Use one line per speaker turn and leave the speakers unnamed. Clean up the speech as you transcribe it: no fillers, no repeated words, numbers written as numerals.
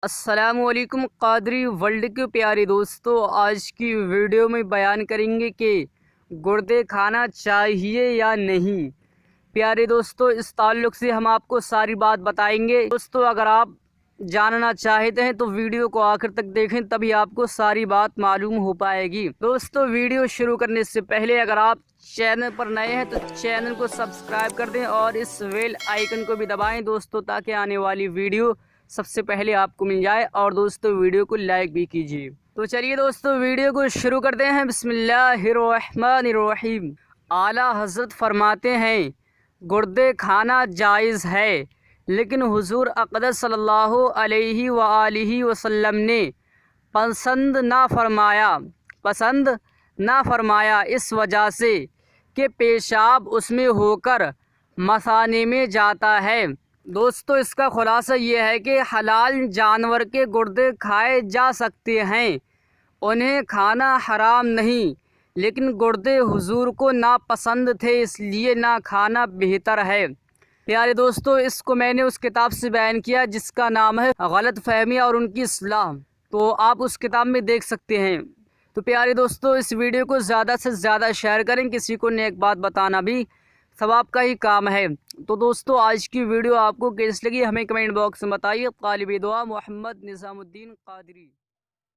अस्सलामुअलैकुम कादरी वर्ल्ड के प्यारे दोस्तों, आज की वीडियो में बयान करेंगे कि गुर्दे खाना चाहिए या नहीं। प्यारे दोस्तों, इस ताल्लुक़ से हम आपको सारी बात बताएंगे। दोस्तों, अगर आप जानना चाहते हैं तो वीडियो को आखिर तक देखें, तभी आपको सारी बात मालूम हो पाएगी। दोस्तों, वीडियो शुरू करने से पहले अगर आप चैनल पर नए हैं तो चैनल को सब्सक्राइब कर दें और इस बेल आइकन को भी दबाएं दोस्तों, ताकि आने वाली वीडियो सबसे पहले आपको मिल जाए। और दोस्तों, वीडियो को लाइक भी कीजिए। तो चलिए दोस्तों, वीडियो को शुरू करते हैं। बिस्मिल्लाहिर्रहमानिर्रहीम। आला हज़रत फरमाते हैं, गुर्दे खाना जायज़ है, लेकिन हुज़ूर अक़दस सल्लल्लाहु अलैहि वआलिहि वसल्लम ने पसंद ना फरमाया इस वजह से कि पेशाब उसमें होकर मसाने में जाता है। दोस्तों, इसका खुलासा ये है कि हलाल जानवर के गुर्दे खाए जा सकते हैं, उन्हें खाना हराम नहीं, लेकिन गुर्दे हुजूर को नापसंद थे, इसलिए ना खाना बेहतर है। प्यारे दोस्तों, इसको मैंने उस किताब से बयान किया जिसका नाम है गलत फहमी और उनकी इस्लाह, तो आप उस किताब में देख सकते हैं। तो प्यारे दोस्तों, इस वीडियो को ज़्यादा से ज़्यादा शेयर करें, किसी को नेक बात बताना भी सवाब का ही काम है। तो दोस्तों, आज की वीडियो आपको कैसी लगी हमें कमेंट बॉक्स में बताइए। तालिब दुआ मोहम्मद निज़ामुद्दीन क़ादरी।